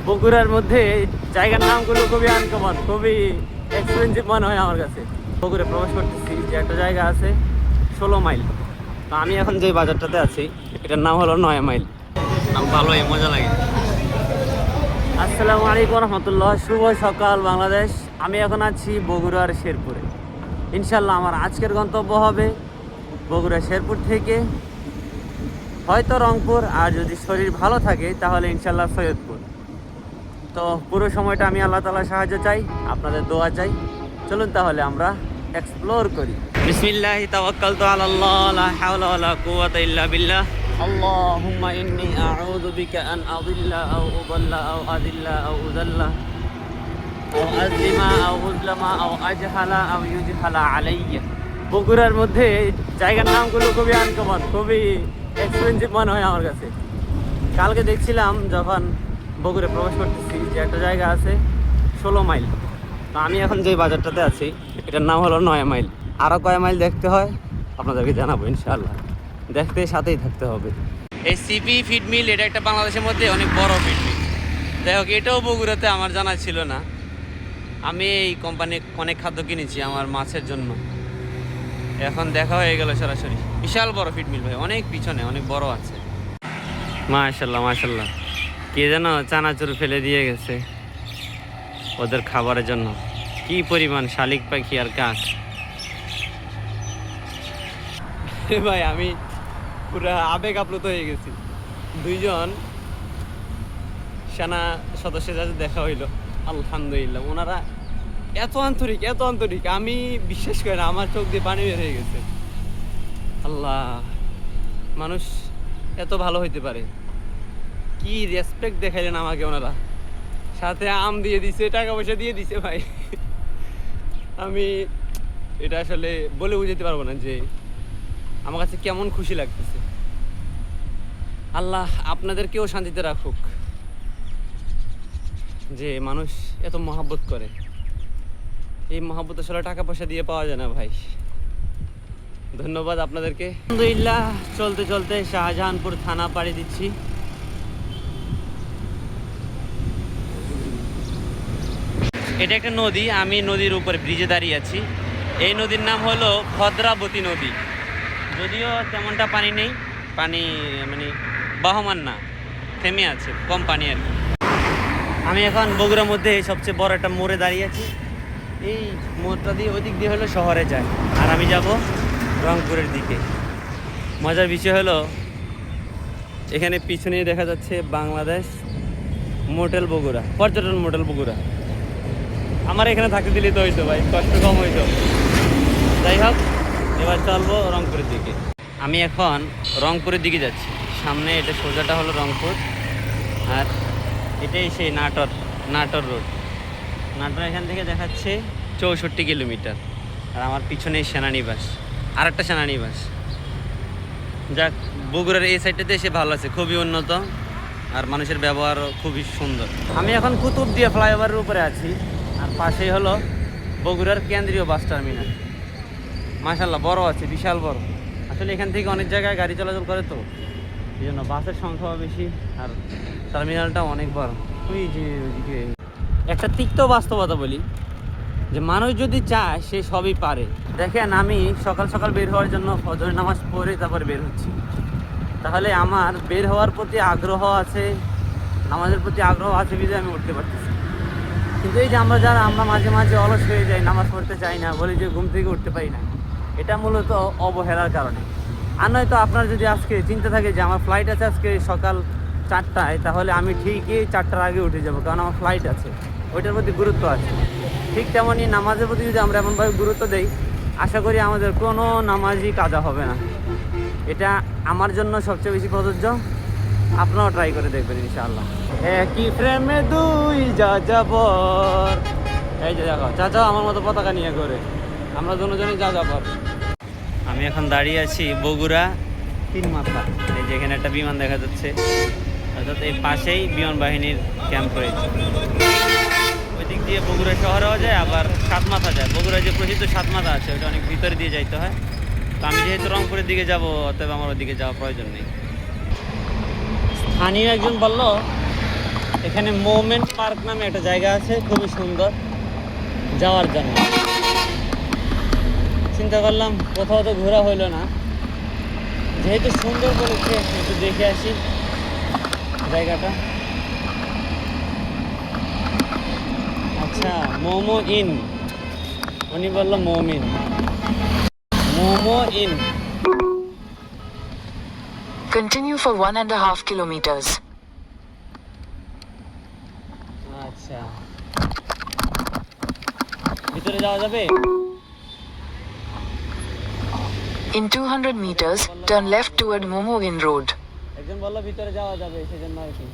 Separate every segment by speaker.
Speaker 1: বগুড়ার মধ্যে জায়গার নামগুলো খুবই আনকমন, খুবই এক্সপেন্সিভ মনে হয় আমার কাছে। বগুড়ে প্রবেশ করতেছি, যে একটা জায়গা আছে 16 মাইল। তো আমি এখন যে বাজারটাতে আছি এটার নাম হলো 9 মাইল। নাম ভালোই মজা লাগে। আসসালামু আলাইকুম রহমতুল্লাহ, শুভ সকাল বাংলাদেশ। আমি এখন আছি বগুড়ার শেরপুরে। ইনশাল্লাহ আমার আজকের গন্তব্য হবে বগুড়া শেরপুর থেকে হয়তো রংপুর, আর যদি শরীর ভালো থাকে তাহলে ইনশাল্লাহ সৈয়দপুর। তো পুরো সময়টা আমি আল্লাহ তাআলার সাহায্য চাই, আপনাদের দোয়া চাই। চলুন তাহলে আমরা এক্সপ্লোর করি। বিসমিল্লাহি তাওয়াক্কালতু আলাল্লাহ, লা হাওলা ওয়ালা কুওয়াতা ইল্লা বিল্লাহ। আল্লাহুম্মা ইন্নী আউযু বিকা আন আযিল্লা আও উযাল্লা আও আযিল্লা আও উযাল্লা আও আযলিমা আও উযলামা আও আজহালা আও ইউজহালা আলাইয়া। বগুড়ার মধ্যে জায়গার নামগুলো খুবই আনকমন, খুবই এক্সপেন্সিভ মনে হয় আমার কাছে। কালকে দেখছিলাম যখন বগুড়ে প্রবেশ করতেছি, যে একটা জায়গা আছে 16 মাইল। তো আমি এখন যে বাজারটাতে আছি এটার নাম হলো 9 মাইল। আরও কয় মাইল দেখতে হয় আপনাদেরকে জানাবো ইনশাআল্লাহ, দেখতে সাথেই থাকতে হবে। এই সিপি ফিড মিল এটা একটা বাংলাদেশের মধ্যে অনেক বড় ফিড মিল। যাই হোক, এটাও বগুড়াতে আমার জানা ছিল না। আমি এই কোম্পানি অনেক খাদ্য কিনেছি আমার মাছের জন্য, এখন দেখা হয়ে গেল সরাসরি। বিশাল বড় ফিড মিল ভাই, অনেক পিছনে, অনেক বড় আছে। মাশাল্লাহ মাশাল্লাহ, কে যেন চানাচুর ফেলে দিয়ে গেছে ওদের খাবারের জন্য। কি পরিমাণ শালিক পাখি আর কাক। ভাই আমি পুরো আবেগ আপ্লুত হয়ে গেছি। দুইজন সেনা সদস্যের সাথে দেখা হইলো, আলহামদুলিল্লাহ। ওনারা এত আন্তরিক, এত আন্তরিক, আমি বিশ্বাস করি না, আমার চোখ দিয়ে পানি বের হয়ে গেছে। আল্লাহ, মানুষ এত ভালো হইতে পারে। কি রেসপেক্ট দেখাইলেন আমাকে ওনারা, সাথে আম দিয়ে দিছে, টাকা পয়সা দিয়ে দিছে ভাই। আমি এটা আসলে বলে বুঝাতে পারবো না যে আমার কাছে কেমন খুশি লাগতেছে। আল্লাহ আপনাদেরকেও শান্তিতে রাখুক, যে মানুষ এত মহাব্বত করে। এই মহাব্বত আসলে টাকা পয়সা দিয়ে পাওয়া যায় না ভাই। ধন্যবাদ আপনাদেরকে। আলহামদুলিল্লাহ, চলতে চলতে শাহজাহানপুর থানা পাড়ি দিচ্ছি। এটা একটা নদী, আমি নদীর উপরে ব্রিজে দাঁড়িয়ে আছি। এই নদীর নাম হলো ভদ্রাবতী নদী। যদিও তেমনটা পানি নেই, পানি মানে বহমান না, থেমে আছে, কম পানি আর কি। আমি এখন বগুড়ার মধ্যে সবচেয়ে বড় একটা মোড়ে দাঁড়িয়ে আছি। এই মোড়টা দিয়ে ওই দিক দিয়ে হলো শহরে যায়, আর আমি যাব রংপুরের দিকে। মজার বিষয় হলো এখানে পিছনে দেখা যাচ্ছে বাংলাদেশ মোটেল বগুড়া, পর্যটন মোটেল বগুড়া। আমার এখানে থাকতে দিলে তো হইতো ভাই, কষ্ট কম হইতো। যাই হোক, এবার চলবো রংপুরের দিকে। আমি এখন রংপুরের দিকে যাচ্ছি। সামনে এটা সোজাটা হলো রংপুর, আর এটাই সেই নাটোর রোড। নাটোর এখান থেকে দেখাচ্ছে 64 কিলোমিটার। আর আমার পিছনে সেনানিবাস, আর একটা সেনানিবাস। যাক, বগুড়ার এই সাইডটাতে এসে ভালো আছে, খুবই উন্নত, আর মানুষের ব্যবহারও খুবই সুন্দর। আমি এখন কুতুবদিয়া ফ্লাইওভারের উপরে আছি, আর পাশেই হলো বগুড়ার কেন্দ্রীয় বাস টার্মিনাল। মাশাআল্লাহ বড় আছে, বিশাল বড়। আসলে এখান থেকে অনেক জায়গায় গাড়ি চলাচল করে, তো এই জন্য বাসের সংখ্যাও বেশি, আর টার্মিনালটাও অনেক বড়। ওই যে ওইদিকে একটা তিক্ত বাস্তবতা বলি, যে মানুষ যদি চায় সে সবই পারে। দেখেন, আমি সকাল সকাল বের হওয়ার জন্য ফজর নামাজ পড়ে তারপরে বের হচ্ছি। তাহলে আমার বের হওয়ার প্রতি আগ্রহ আছে, নামাজের প্রতি আগ্রহ আছে বিধায় আমি উঠতে পারতেছি। কিন্তু এই যে আমরা মাঝে মাঝে অলস হয়ে যাই, নামাজ পড়তে চাই না, বলি যে ঘুম থেকে উঠতে পারি না, এটা মূলত অবহেলার কারণে। আর নয়তো আপনার যদি আজকে চিন্তা থাকে যে আমার ফ্লাইট আছে আজকে সকাল 4টায়, তাহলে আমি ঠিকই 4টার আগে উঠে যাব, কারণ আমার ফ্লাইট আছে, ওইটার প্রতি গুরুত্ব আছে। ঠিক তেমনই নামাজের প্রতি যদি আমরা এমনভাবে গুরুত্ব দেই, আশা করি আমাদের কোনো নামাজই কাজা হবে না। এটা আমার জন্য সবচেয়ে বেশি প্রযোজ্য, আপনারাও ট্রাই করে দেখবেন ইনশাআল্লাহ। একই ফ্রেমে দুই যাযাবর। এই যে দেখো, চাচা আমার মতো পতাকা নিয়ে করে, আমরা দুজনেই যাযাবর। আমি এখন দাঁড়িয়ে আছি বগুড়া 3 মাথা। এই যে এখানে একটা বিমান দেখা যাচ্ছে, অর্থাৎ এই পাশেই বিমান বাহিনীর ক্যাম্প রয়েছে। ওই দিক দিয়ে বগুড়া শহরেও যায়, আবার 7 মাথা যায়। বগুড়া যে প্রসিদ্ধ 7 মাথা আছে, ওটা অনেক ভিতরে দিয়ে যাইতে হয়। তো আমি যেহেতু রংপুরের দিকে যাব, অতএব আমার ওদিকে যাওয়ার প্রয়োজন নেই। স্থানীয় একজন বলল এখানে মোমেন্ট পার্ক নামে একটা জায়গা আছে, খুবই সুন্দর যাওয়ার জন্য। চিন্তা করলাম কোথাও তো ঘোরা হইলো না, যেহেতু সুন্দর বলেছে একটু দেখে আসি জায়গাটা। আচ্ছা, মোমো ইন, উনি বললো মোমিন, momo in.
Speaker 2: Continue for 1.5 kilometers.
Speaker 1: আচ্ছা, ভিতরে যাওয়া যাবে?
Speaker 2: In 200 meters, turn left toward Momo Inn Road.
Speaker 1: একজন বললো ভিতরে যাওয়া যাবে, সেজন্য আর কি।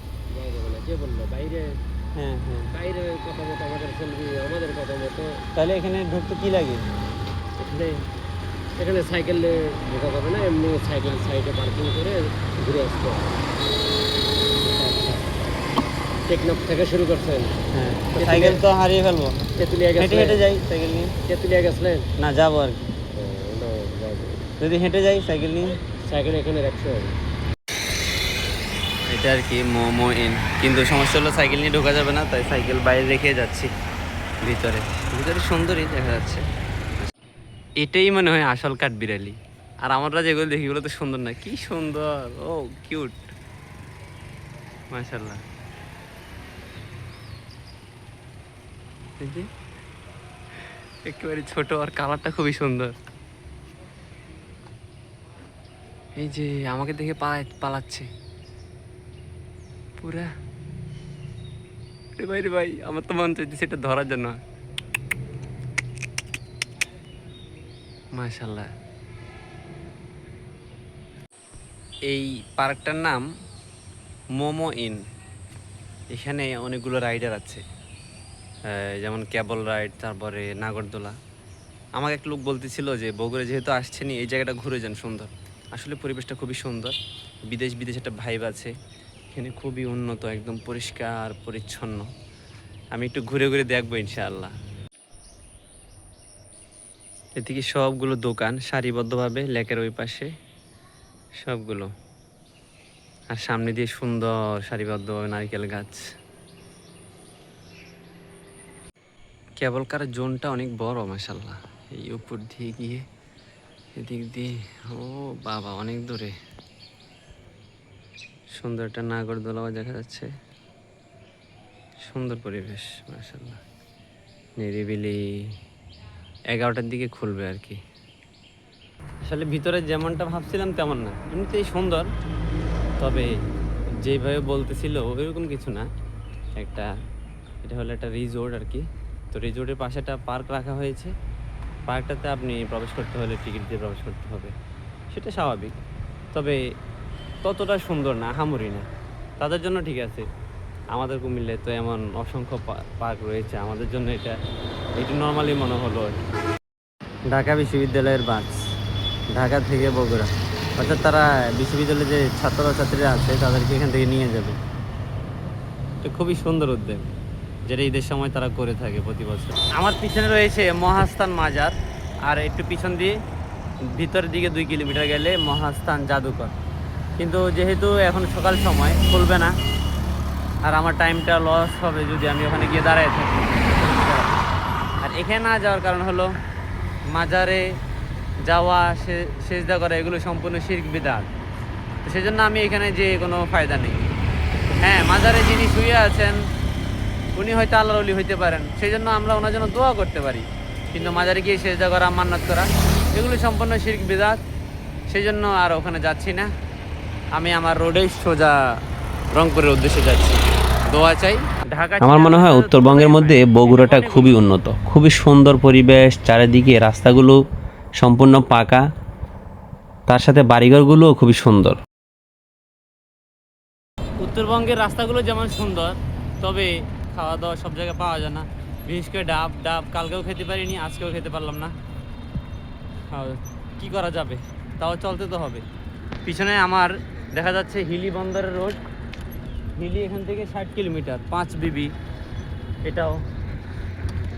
Speaker 3: কে বললো বাইরে?
Speaker 1: হ্যাঁ হ্যাঁ,
Speaker 3: বাইরে কথা মতো আমাদের চলবি, আমাদের কথা মতো।
Speaker 1: তাহলে এখানে ঢুকতে কি লাগে?
Speaker 3: এখানে সাইকেলে ঢোকা যাবে না, এমনি সাইকেল সাইডে পার্কিং করে ঘুরে আসতে হবে। টেকনাফ থেকে শুরু করছেন?
Speaker 1: হ্যাঁ, সাইকেল তো হারিয়ে ফেলবো।
Speaker 3: তেঁতুলিয়া
Speaker 1: হেঁটে
Speaker 3: গেছিলেন?
Speaker 1: হেঁটে যাই সাইকেল নিয়ে।
Speaker 3: তেঁতুলিয়া গেছিলেন?
Speaker 1: না, যাবো আর কি। যদি হেঁটে যাই সাইকেল নিয়ে,
Speaker 3: সাইকেল এখানে রাখতে হবে।
Speaker 1: এটা আর কি মোমো ইন, কিন্তু সমস্যা হলো সাইকেল নিয়ে ঢোকা যাবে না, তাই সাইকেল বাইরে রেখে যাচ্ছি। ভিতরে ভিতরে সুন্দরই দেখা যাচ্ছে। এটাই মনে হয় আসল কাঠবিড়ালি, আর আমরা যেগুলো দেখি এগুলো তো সুন্দর না। কি সুন্দর, ও কিউট, মাশাআল্লাহ। একেবারে ছোট, আর কালারটা খুবই সুন্দর। এই যে আমাকে দেখে পালাচ্ছে পুরা। রে ভাই রে ভাই, আমার তো মন চাইছে সেটা ধরার জন্য। মাশাআল্লাহ। এই পার্কটার নাম মোমো ইন। এখানে অনেকগুলো রাইডার আছে, যেমন কেবল রাইড, তারপরে নাগরদোলা। আমাকে এক লোক বলতেছিল যে বগুড়া যেহেতু আসছেনি, এই জায়গাটা ঘুরে যান, সুন্দর। আসলে পরিবেশটা খুবই সুন্দর, বিদেশ একটা ভাইব আছে এখানে, খুবই উন্নত, একদম পরিষ্কার পরিচ্ছন্ন। আমি একটু ঘুরে ঘুরে দেখবো ইনশাআল্লাহ। এদিকে সবগুলো দোকান সারিবদ্ধভাবে লেকের ওই পাশে সবগুলো, আর সামনে দিয়ে সুন্দর সারিবদ্ধভাবে নারকেল গাছ। কেবল কার জোনটা অনেক বড় মাশাআল্লাহ। এই উপর দিয়ে গিয়ে এদিক দিয়ে, ও বাবা, অনেক দূরে। সুন্দর একটা নাগরদোলাও দেখা যাচ্ছে, সুন্দর পরিবেশ মাশাআল্লাহ, নিরিবিলি। 11টার দিকে খুলবে আর কি। আসলে ভিতরে যেমনটা ভাবছিলাম তেমন না, এমনিতেই সুন্দর, তবে যেভাবে বলতেছিল ওইরকম কিছু না। এটা হলো একটা রিসোর্ট আর কি। তো রিসোর্টের পাশে একটা পার্ক রাখা হয়েছে। পার্কটাতে আপনি প্রবেশ করতে হলে টিকিট দিয়ে প্রবেশ করতে হবে, সেটা স্বাভাবিক। তবে ততটা সুন্দর না, আহামরি না। তাদের জন্য ঠিক আছে, আমাদের কুমিল্লায় তো এমন অসংখ্য পার্ক রয়েছে, আমাদের জন্য এটা একটু নর্মালি মনে হলো আর কি। ঢাকা বিশ্ববিদ্যালয়ের বাস, ঢাকা থেকে বগুড়া, অর্থাৎ তারা বিশ্ববিদ্যালয়ে যে ছাত্রছাত্রীরা আছে তাদেরকে এখান থেকে নিয়ে যাবে। এটা খুবই সুন্দর উদ্যোগ, যেটা ঈদের সময় তারা করে থাকে প্রতি বছর। আমার পিছনে রয়েছে মহাস্থান মাজার, আর একটু পিছন দিয়ে ভিতরের দিকে 2 কিলোমিটার গেলে মহাস্থান জাদুঘর। কিন্তু যেহেতু এখন সকাল সময় খুলবে না, আর আমার টাইমটা লস হবে যদি আমি ওখানে গিয়ে দাঁড়ায় থাকি। আর এখানে না যাওয়ার কারণ হলো মাজারে যাওয়া, সেজদা করা, এগুলো সম্পূর্ণ শিরক বিদআত। তো সেজন্য আমি এখানে যে কোনো ফায়দা নেই। হ্যাঁ, মাজারে যিনি শুয়ে আছেন উনি হয়তো আল্লাহর ওলি হইতে পারেন, সেই জন্য আমরা ওনার জন্য দোয়া করতে পারি। কিন্তু মাজারে গিয়ে সেজদা করা, মান্নাত করা, এগুলো সম্পূর্ণ শিরক বিদআত। সেই জন্য আর ওখানে যাচ্ছি না। আমি আমার রোডে সোজা রংপুরের উদ্দেশ্যে যাচ্ছি। দোয়া চাই। ঢাকা,
Speaker 4: আমার মনে হয় উত্তরবঙ্গের মধ্যে বগুড়াটা খুবই উন্নত, খুবই সুন্দর পরিবেশ, চারিদিকে রাস্তাগুলো সম্পূর্ণ পাকা, তার সাথে বাড়িঘরগুলোও খুবই সুন্দর।
Speaker 1: উত্তরবঙ্গের রাস্তাগুলো যেমন সুন্দর, তবে খাওয়া দাওয়া সব জায়গায় পাওয়া যায় না। বিশেষ করে ডাব কালকেও খেতে পারিনি, আজকেও খেতে পারলাম না। কি করা যাবে, তাও চলতে তো হবে। পিছনে আমার দেখা যাচ্ছে হিলি বন্দরের রোড। হিলি এখান থেকে 60 কিলোমিটার, 5 বিবি। এটাও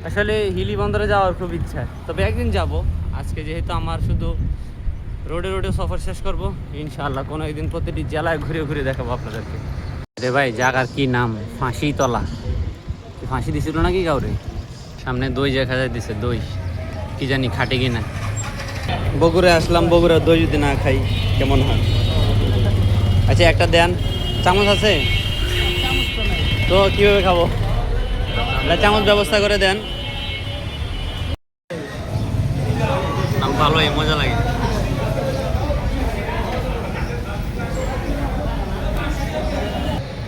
Speaker 1: আসলে হিলি বন্দরে যাওয়ার খুব ইচ্ছা, তবে একদিন যাব। আজকে যেহেতু আমার শুধু রোডে সফর শেষ করব, ইনশাআল্লাহ কোনো একদিন প্রতিটি জেলায় ঘুরে ঘুরে দেখাবো আপনাদেরকে। রে ভাই জায়গার কি নাম? ফাঁসি তলা। ফাঁসি দিছিল নাকি কাউরে? সামনে দই দেখা যায় দিছে, দই কি জানি খাটে কিনা। বগুড়ে আসলাম, বগুড়া দই যদি না খাই কেমন হয়? আচ্ছা একটা দেন, চামচ আছে তো কিভাবে খাবো? একটা চামচ ব্যবস্থা করে দেন। ভালোই মজা লাগে।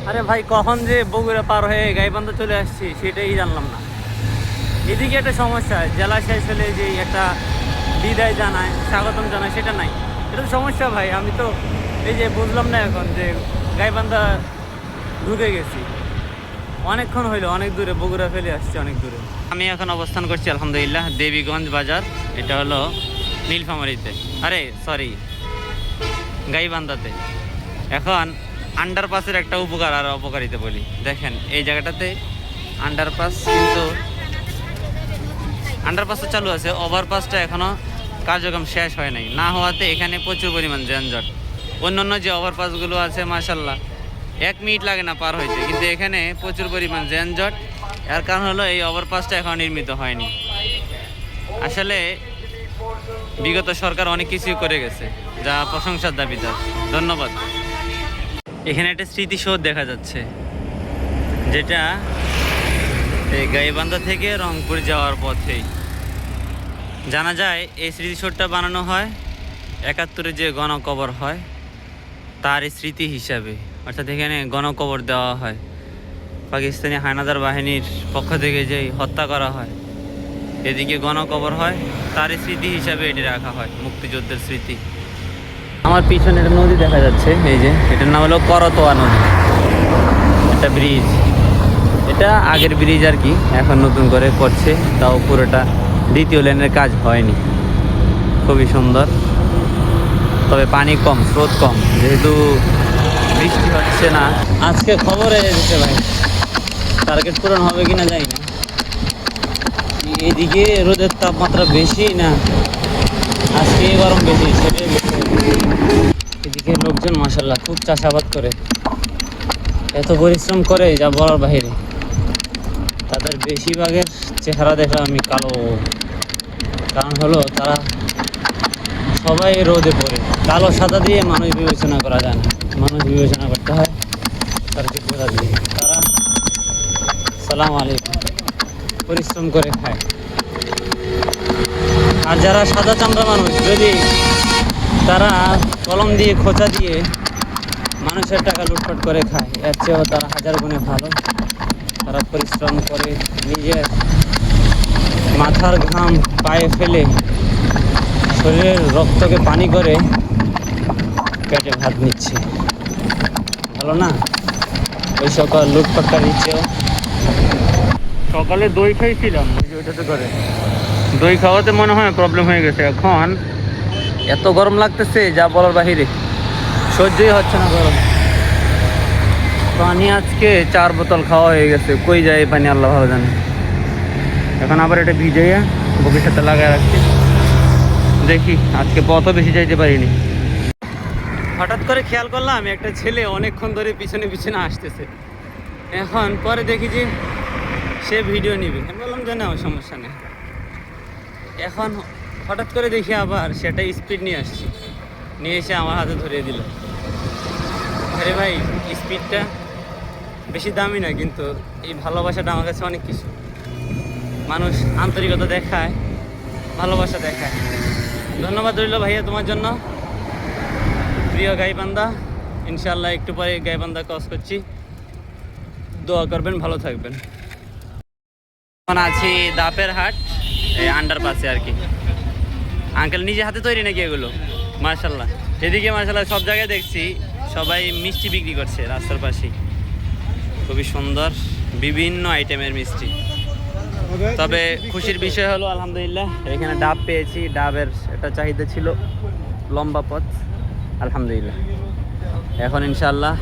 Speaker 1: আরে ভাই কখন যে বগুড়া পার হয়ে গাইবান্ধা চলে আসছি সেটাই জানলাম না। এদিকে একটা সমস্যা, জেলা শেষ হলে যে একটা বিদায় জানায়, স্বাগতম জানায়, সেটা নাই। এটা তো সমস্যা ভাই। আমি তো এই যে বুঝলাম না এখন যে গাইবান্ধা ঢুকে গেছি, অনেকক্ষণ হইলো, অনেক দূরে, বগুড়া ফেলে আসছি অনেক দূরে। আমি এখন অবস্থান করছি আলহামদুলিল্লাহ দেবীগঞ্জ বাজার। এটা হলো নীলফামারীতে, আরে সরি গাইবান্ধাতে। এখন আন্ডারপাসের একটা উপকার আর অপকারিতা বলি। দেখেন এই জায়গাটাতে আন্ডারপাস, কিন্তু আন্ডারপাসটা চালু আছে, ওভারপাসটা এখনও কার্যক্রম শেষ হয় নাই। না হওয়াতে এখানে প্রচুর পরিমাণ যানজট। অন্যান্য যে ওভারপাসগুলো আছে মাশাল্লাহ 1 মিনিট লাগে না পার হইতে, কিন্তু এখানে প্রচুর পরিমাণ যানজট। এর কারণ হলো এই ওভারপাসটা এখন নির্মিত হয়নি। আসলে বিগত সরকার অনেক কিছুই করে গেছে, যা প্রশংসার দাবিদার। ধন্যবাদ। এখানে একটা স্মৃতিসৌধ দেখা যাচ্ছে, যেটা এই গাইবান্ধা থেকে রংপুর যাওয়ার পথেই। জানা যায় এই স্মৃতিসৌধটা বানানো হয় 71-এ যে গণকবর হয় তার স্মৃতি হিসাবে, অর্থাৎ এখানে গণকবর দেওয়া হয়। পাকিস্তানি হানাদার বাহিনীর পক্ষ থেকে যেই হত্যা করা হয়, এদিকে গণকবর হয়, তার স্মৃতি হিসাবে এটি রাখা হয়, মুক্তিযুদ্ধের স্মৃতি। আমার পিছনে একটা নদী দেখা যাচ্ছে, এই যে এটার নাম হলো করতোয়া নদী। একটা ব্রিজ, এটা আগের ব্রিজ আর কি, এখন নতুন করে করছে, তাও পুরোটা দ্বিতীয় লেনের কাজ হয়নি। খুবই সুন্দর, তবে পানি কম, স্রোত কম, যেহেতু বৃষ্টি হচ্ছে না। আজকে খবরে দিচ্ছে ভাই, টার্গেট পূরণ হবে কিনা জানি না। এদিকে রোদের তাপমাত্রা বেশি না, আজকে গরম বেশি, সেটাই বেশি। এদিকে লোকজন মাশাআল্লাহ খুব চাষাবাদ করে, এত পরিশ্রম করে যা বলার বাহিরে। তাদের বেশিরভাগের চেহারা দেখা আমি কালো, কারণ হলো তারা সবাই রোদে পড়ে। কালো সাদা দিয়ে মানুষ বিবেচনা করা যায় না, মানুষ বিবেচনা করতে হয় তার যোগ্যতা দিয়ে। তারা সালাম আলাইকুম পরিশ্রম করে খায়। আর যারা সাদা চামড়া মানুষ, যদি তারা কলম দিয়ে খোঁচা দিয়ে মানুষের টাকা লুটপাট করে খায়, এর চেয়েও তারা 1000 গুণে ভালো। তারা পরিশ্রম করে, নিজের মাথার ঘাম পায়ে ফেলে, শরীরের রক্তকে পানি করে পেটে ভাত নিচ্ছে। ভালো না ওই সকল লুটপাটকারীর চেয়েও? সকালে দই খাইছিলাম ওইটাতে করে, দই খাওয়াতে মনে হয় প্রবলেম হয়ে গেছে। এখন এত গরম লাগতেছে যা বলার বাহিরে, সহ্যই হচ্ছে না গরম। পানি আজকে 4 বোতল খাওয়া হয়ে গেছে, কই যায় এই পানি আল্লাহ ভালো জানে। এখন আবার এটা ভিজাইয়া বুকের সাথে লাগায় রাখছি, দেখি আজকে পথও বেশি যাইতে পারিনি। হঠাৎ করে খেয়াল করলাম একটা ছেলে অনেকক্ষণ ধরে পিছনে পিছনে আসতেছে। এখন পরে দেখি যে সে ভিডিও নিবে, আমি বললাম যে না সমস্যা নেই। এখন হঠাৎ করে দেখি আবার সেটা স্পিড নিয়ে আসছে, নিয়ে এসে আমার হাতে ধরিয়ে দিল। আরে ভাই স্পিডটা বেশি দামি না, কিন্তু এই ভালোবাসাটা আমার কাছে অনেক কিছু। মানুষ আন্তরিকতা দেখায়, ভালোবাসা দেখায়। ধন্যবাদ রইল ভাইয়া তোমার জন্য। প্রিয় গাইবান্ধা, ইনশাআল্লাহ একটু পরে গাইবান্ধা ক্রস করছি, দোয়া করবেন, ভালো থাকবেন। এখন আছি দাপের হাট, এই আন্ডারপাসে আর কি। আঙ্কেল নিজে হাতে তৈরি নাকি এগুলো? মার্শাল্লাহ। এদিকে মার্শাল্লাহ সব জায়গায় দেখছি সবাই মিষ্টি বিক্রি করছে রাস্তার পাশেই, খুবই সুন্দর বিভিন্ন আইটেমের মিষ্টি। তবে খুশির বিষয় হলো আলহামদুলিল্লাহ এখানে ডাব পেয়েছি। ডাবের একটা চাহিদা ছিল, লম্বা পথ, আলহামদুলিল্লাহ। এখন ইনশাআল্লাহ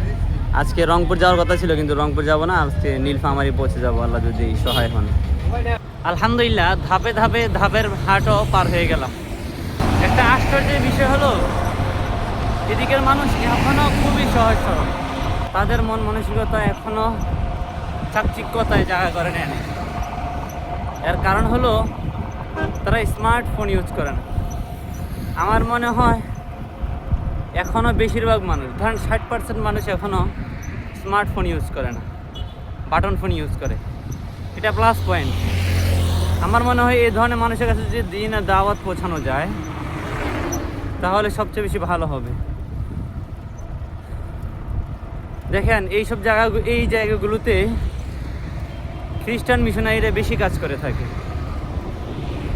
Speaker 1: আজকে রংপুর যাওয়ার কথা ছিল, কিন্তু রংপুর যাব না, আজকে নীলফামারী পৌঁছে যাবো আল্লাহ যদি সহায় হন। আলহামদুলিল্লাহ ধাপে ধাপে ধাপের হাটও পার হয়ে গেলাম। একটা আশ্চর্যের বিষয় হলো এদিকের মানুষ এখনও খুবই সহজ সরল, তাদের মন মানসিকতা এখনও চাকচিক্যতায় জায়গা করে নেন। এর কারণ হলো তারা স্মার্টফোন ইউজ করে না। আমার মনে হয় এখনও বেশিরভাগ মানুষ, ধরেন 60% মানুষ এখনও স্মার্টফোন ইউজ করে না, বাটন ফোন ইউজ করে। এটা প্লাস পয়েন্ট। আমার মনে হয় এই ধরনের মানুষের কাছে যদি দিনের দাওয়াত পৌঁছানো যায় তাহলে সবচেয়ে বেশি ভালো হবে। দেখেন এই জায়গাগুলোতে খ্রিস্টান মিশনারিরা বেশি কাজ করে থাকে।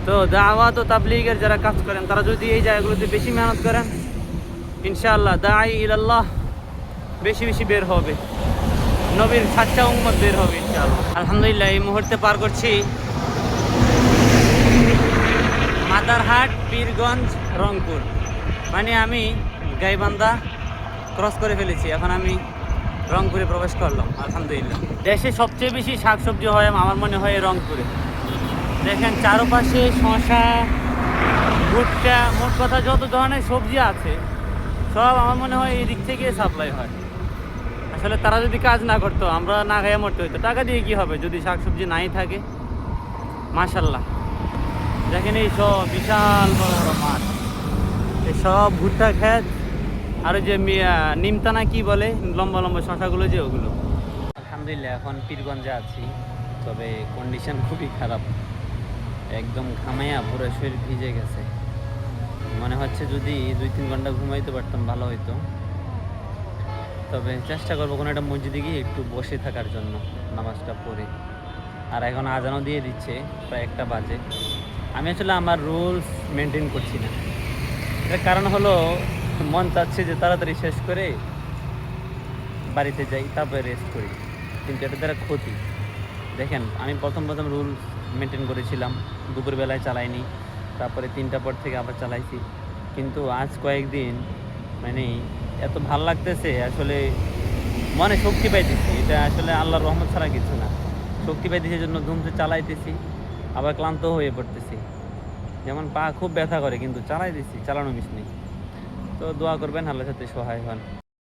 Speaker 1: তো দাওয়াত ও তাবলীগের যারা কাজ করেন তারা যদি এই জায়গাগুলোতে বেশি মেহনত করেন, ইনশাআল্লাহ দাঈ ইলাল্লাহ বেশি বেশি বের হবে, নবীর সাচ্চা উম্মত বের হবে ইনশাআল্লাহ। আলহামদুলিল্লাহ এই মুহূর্তে পার করছি মাদারহাট, পীরগঞ্জ, রংপুর। মানে আমি গাইবান্ধা ক্রস করে ফেলেছি, এখন আমি রংপুরে প্রবেশ করলাম। আলহামদুলিল্লাহ দেশে সবচেয়ে বেশি শাকসবজি হয় আমার মনে হয় রংপুরে। দেখেন চারপাশে শশা, ভুট্টা, মোট কথা যত ধরনের সবজি আছে সব আমার মনে হয় এই দিক থেকে সাপ্লাই হয়। আসলে তারা যদি কাজ না করতো আমরা না খেয়ে মরতে হইতো। টাকা দিয়ে কি হবে যদি শাকসবজি নাই থাকে। মাশাল্লাহ দেখেন এই সব বিশাল বড় বড় মাঠ, এই সব ভুট্টা ক্ষেত, আর ওই যে নিমতানা কি বলে লম্বা লম্বা শশাগুলো যে ওগুলো। আলহামদুলিল্লাহ এখন পীরগঞ্জে আছি, তবে কন্ডিশন খুবই খারাপ, একদম ঘামাইয়া পুরো শরীর ভিজে গেছে। মনে হচ্ছে যদি 2-3 ঘন্টা ঘুমাইতে পারতাম ভালো হইতো। তবে চেষ্টা করবো কোনো একটা মসজিদে গিয়ে একটু বসে থাকার জন্য নামাজটা পড়ে। আর এখন আজানও দিয়ে দিচ্ছে, প্রায় 1টা বাজে। আমি আসলে আমার রুলস মেনটেন করছি না। এর কারণ হলো মন চাচ্ছে যে তাড়াতাড়ি শেষ করে বাড়িতে যাই, তারপরে রেস্ট করি, কিন্তু এটা দ্বারা ক্ষতি। দেখেন আমি প্রথম রুলস মেনটেন করেছিলাম, দুপুরবেলায় চালাইনি, তারপরে 3টার পর থেকে আবার চালাইছি। কিন্তু আজ কয়েকদিন মানে এত ভাল লাগতেছে, আসলে মনে শক্তি পাইতেছি। এটা আসলে আল্লাহর রহমত ছাড়া কিছু না। শক্তি পাইতেছি জন্য ধুমতে চালাইতেছি, আবার ক্লান্ত হয়ে পড়তেছি। যেমন পা খুব ব্যথা করে কিন্তু চালাইতেছি, চালানো মিস নেই। তো দোয়া করবেন, আল্লাহর সাথে সহায় হন।